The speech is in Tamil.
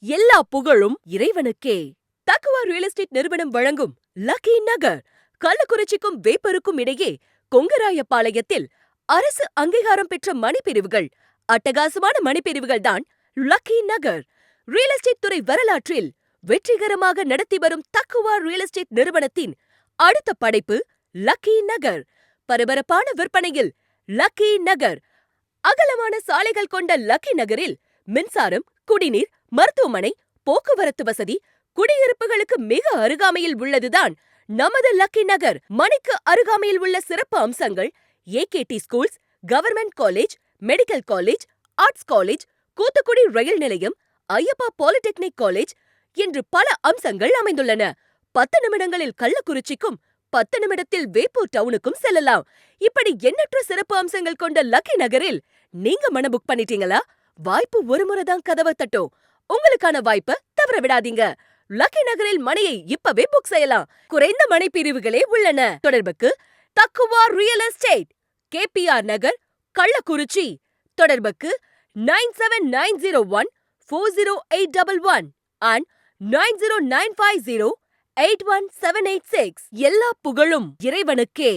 எல்லா புகழும் இறைவனுக்கே. தக்குவா ரியல் எஸ்டேட் நிறுவனம் வழங்கும் லக்கி நகர். கள்ளக்குறிச்சிக்கும் வேப்பருக்கும் இடையே கொங்கராயபாளையத்தில் அரசு அங்கீகாரம் பெற்ற மனைப்பிரிவுகள், அட்டகாசமான மனைப்பிரிவுகள்தான் லக்கி நகர். ரியல் எஸ்டேட் துறை வரலாற்றில் வெற்றிகரமாக நடத்தி வரும் தக்குவா ரியல் எஸ்டேட் நிறுவனத்தின் அடுத்த படைப்பு லக்கி நகர். பரபரப்பான விற்பனையில் லக்கி நகர். அகலமான சாலைகள் கொண்ட லக்கி நகரில் மின்சாரம், குடிநீர், மருத்துவமனை, போக்குவரத்து வசதி, குடியிருப்புகளுக்கு மிக அருகாமையில் உள்ளதுதான் நமது லக்கி நகர். மனைக்கு அருகாமையில் உள்ள சிறப்பு அம்சங்கள்: AKT schools, government college, medical college, arts college, Koothukudi ரயில் நிலையம், ஐயப்பா பாலிடெக்னிக் காலேஜ் என்று பல அம்சங்கள் அமைந்துள்ளன. 10 நிமிடங்களில் கள்ளக்குறிச்சிக்கும், 10 நிமிடத்தில் வேப்பூர் டவுனுக்கும் செல்லலாம். இப்படி எண்ணற்ற சிறப்பு அம்சங்கள் கொண்ட லக்கி நகரில் நீங்க மன புக் பண்ணிட்டீங்களா? வாய்ப்பு ஒரு முறை தான் கதவை தட்டும். உங்களுக்கான வாய்ப்பை தவற விடாதீங்க. லக்கி நகரில் மனையை இப்பவே புக் செய்யலாம். குறைந்த மனை பிரிவுகளே உள்ளன. தொடர்புக்கு தக்குவா ரியல் எஸ்டேட், KPR நகர், கள்ளக்குறிச்சி. தொடர்புக்கு 9790140811 and 9095081786. எல்லா புகழும் இறைவனுக்கே.